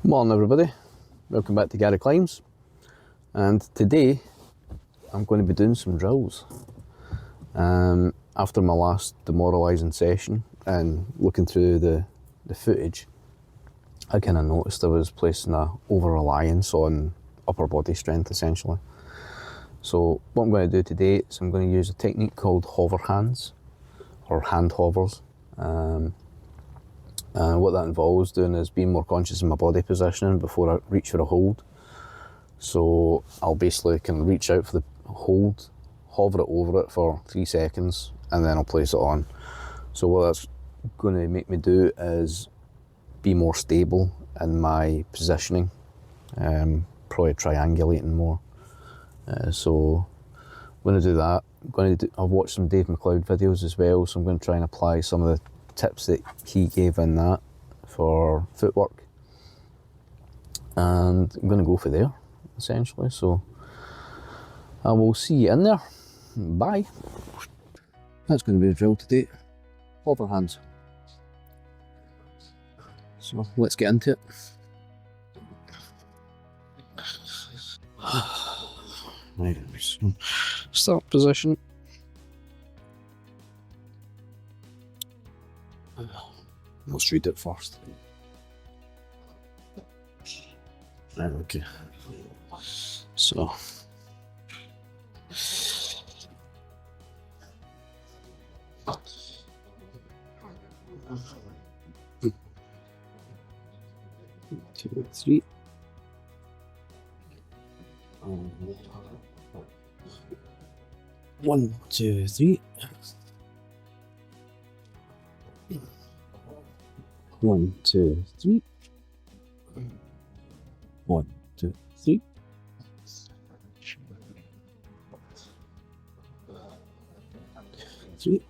Morning everybody, welcome back to Gary Climbs, and today I'm going to be doing some drills. After my last demoralising session and looking through the footage, I kind of noticed I was placing a over-reliance on upper body strength essentially. So what I'm going to do today is I'm going to use a technique called hover hands, or hand hovers. And what that involves doing is being more conscious of my body positioning before I reach for a hold. So I'll basically kind of reach out for the hold, hover it over it for 3 seconds, and then I'll place it on. So what that's going to make me do is be more stable in my positioning, probably triangulating more. So I'm going to do that. I've watched some Dave McLeod videos as well, so I'm going to try and apply some of the tips that he gave in that for footwork, and I'm going to go for there essentially. So I will see you in there. Bye. That's going to be the drill today, hover hands. So let's get into it. Right, so start position. Let's read it first. Right, okay. So two, three. One, two, three. One, two, three. One, two, three. Three.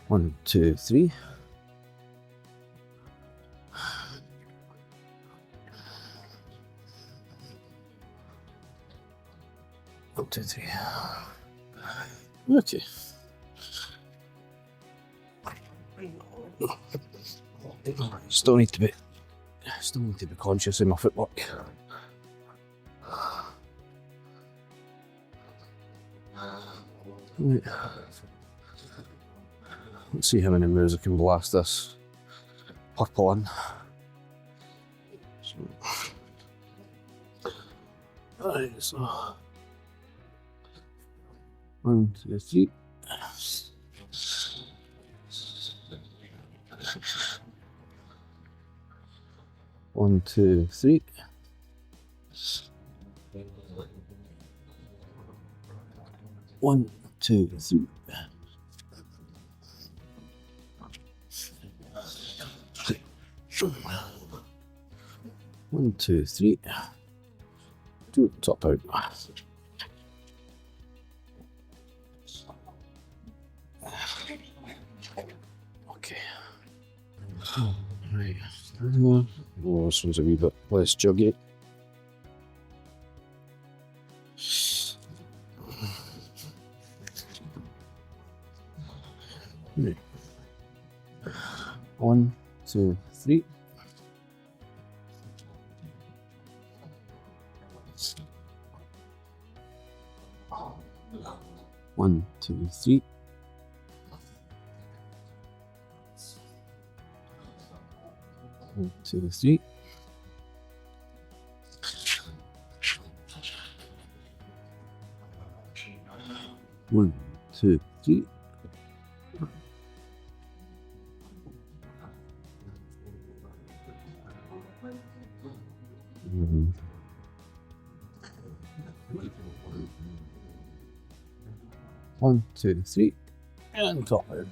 One, two, three. One, two, three. Okay. Still need to be conscious of my footwork. Right. Let's see how many moves I can blast this purple in. Alright, so 1, 2, 3. 1, 2, 3. 1, 2, 3. 1, 2, 3. Do it top out. Okay. Right. Oh, this one's a wee bit less juggy. Right. 1, 2, 3. 1, 2, 3. 1, 2, 3. 1, 2, 3. 1, 2, 3, and top out.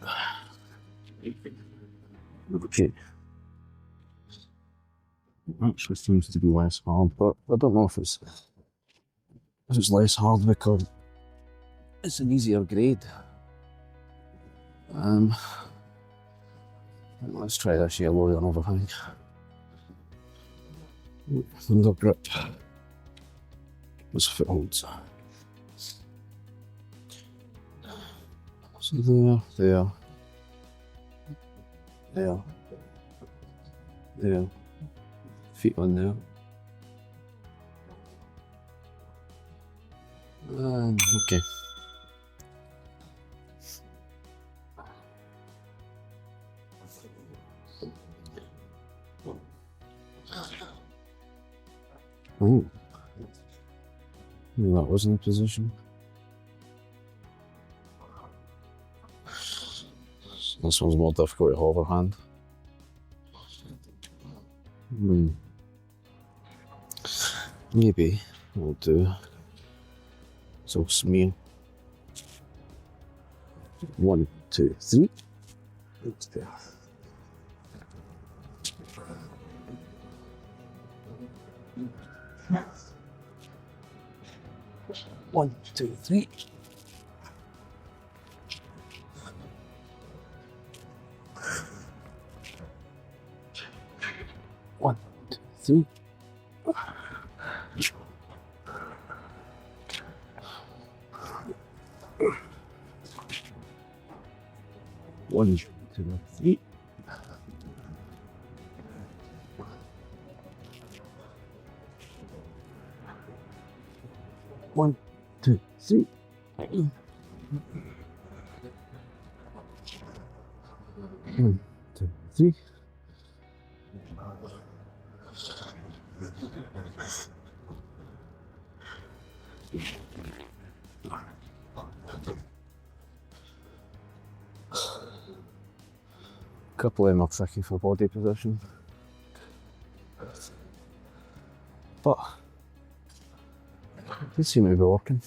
Okay. Actually seems to be less hard, but I don't know if it's less hard because it's an easier grade. Let's try this yellow on overhang. Under grip. With footholds. So there, there, feet on there. Okay. Oh, maybe that wasn't the position. This one's more difficult to hover hand. Maybe we'll do. So smear. 1, 2, 3. Oops, there. One, two, three. One, two, three. One, two, three. One, two, three. One, two, three. A couple of them are tricky for body position, but they seem to be working.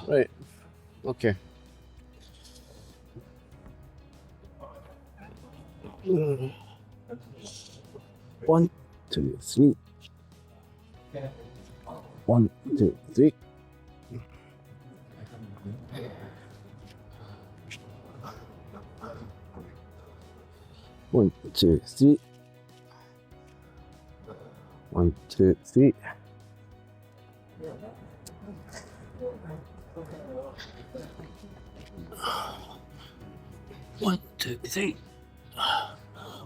Right, okay. One, two, three. One, two, three. One, two, three. One, two, three. One, two, three.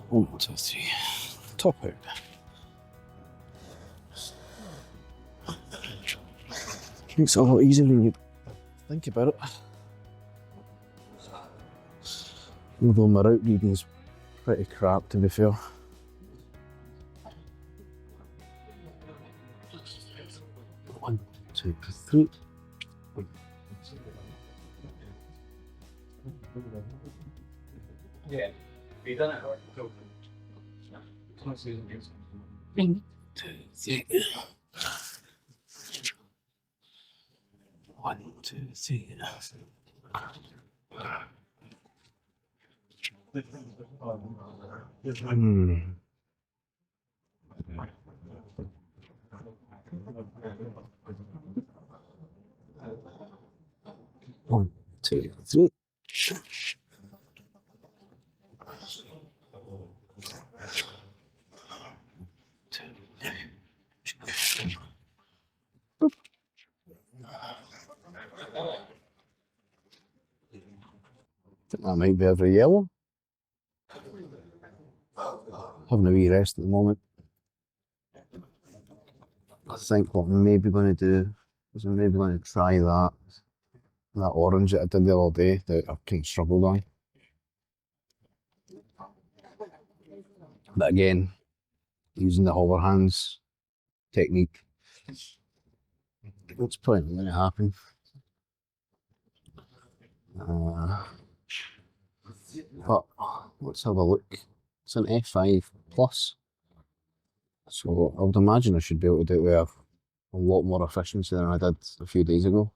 1, 2, 3. Top out. Makes it a lot easier when you think about it. Although my route reading's pretty crap, to be fair. One, two, three. Yeah, we done it. One, two, three. One, two, three. One, two, three. I think that might be every yellow. Having a wee rest at the moment. I think what I'm maybe going to do is I'm maybe going to try that orange that I did the other day that I kind of struggled on. But again, using the hover hands technique, it's probably not going to happen. But let's have a look. It's an F5 plus, so I would imagine I should be able to do it with a lot more efficiency than I did a few days ago,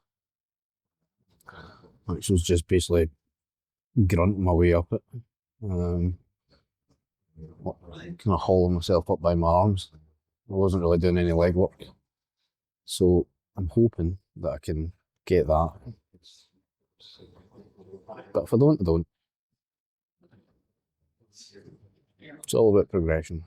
which was just basically grunting my way up it, kind of hauling myself up by my arms. I wasn't really doing any leg work, so I'm hoping that I can get that. But if I don't, I don't. It's all about progression.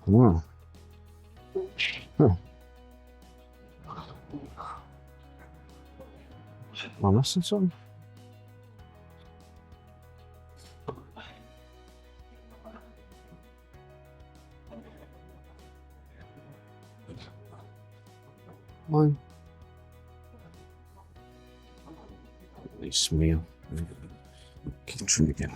Wow. Huh. Am I missing something? One. Nice smear. Keep trying again.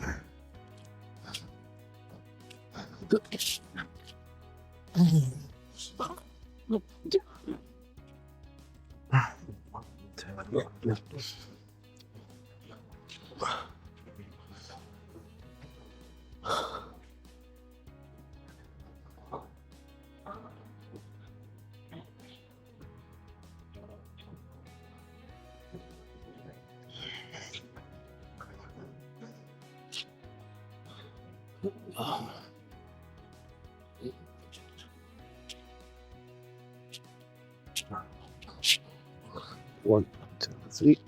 One, two, three.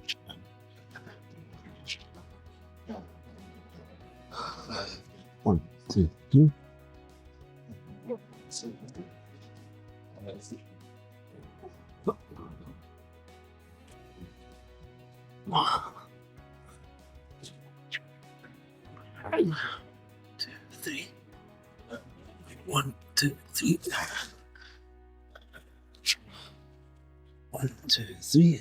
One, two, three. One, two, three. 1, 2, 3.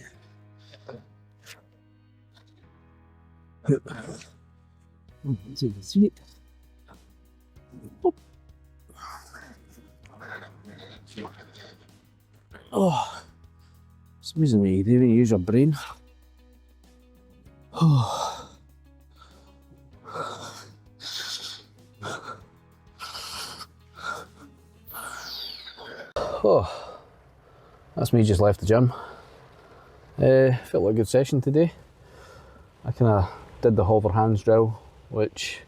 1, 2, 3. Boop. Oh, it's amazing when you didn't use your brain. Oh. Oh, that's me just left the gym. Felt like a good session today. I kind of did the hover hands drill, which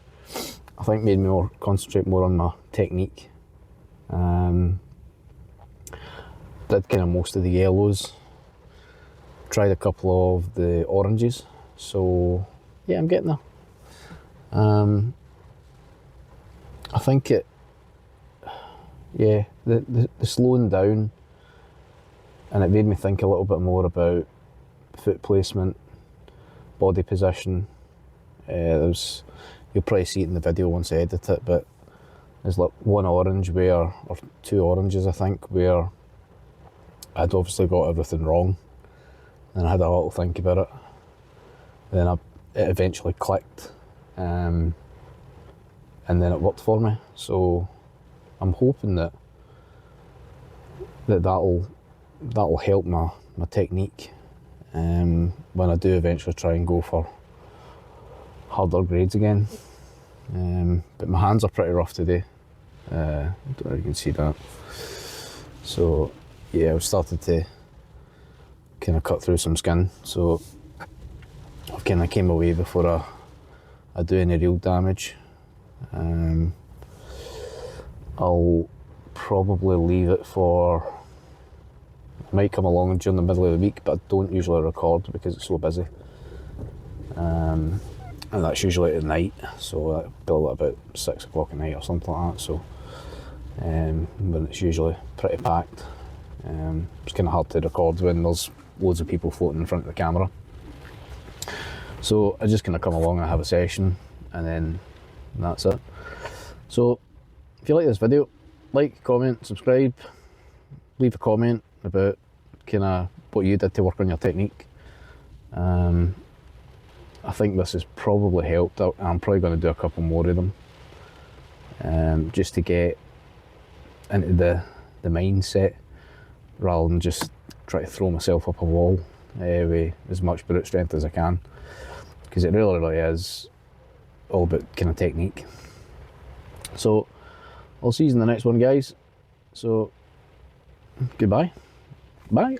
I think made me concentrate more on my technique. Did kind of most of the yellows. Tried a couple of the oranges. So yeah, I'm getting there. I think the slowing down, and it made me think a little bit more about foot placement, body position. You'll probably see it in the video once I edit it, but there's like one orange or two oranges I think, where I'd obviously got everything wrong, and I had a little think about it. Then it eventually clicked, and then it worked for me. So I'm hoping that'll help my technique when I do eventually try and go for harder grades again. But my hands are pretty rough today. I don't know if you can see that. So yeah, I've started to kind of cut through some skin. So I've kind of came away before I do any real damage. I'll probably leave it for, I might come along during the middle of the week, but I don't usually record because it's so busy. And that's usually at night, so that'll be about 6 o'clock at night or something like that. So when it's usually pretty packed. It's kind of hard to record when there's loads of people floating in front of the camera. So I just kind of come along and have a session, and then that's it. So if you like this video, like, comment, subscribe, leave a comment about kind of what you did to work on your technique. I think this has probably helped. I'm probably going to do a couple more of them, just to get into the mindset, rather than just try to throw myself up a wall with as much brute strength as I can, because it really is all about kind of technique. So I'll see you in the next one, guys. So goodbye. Bye.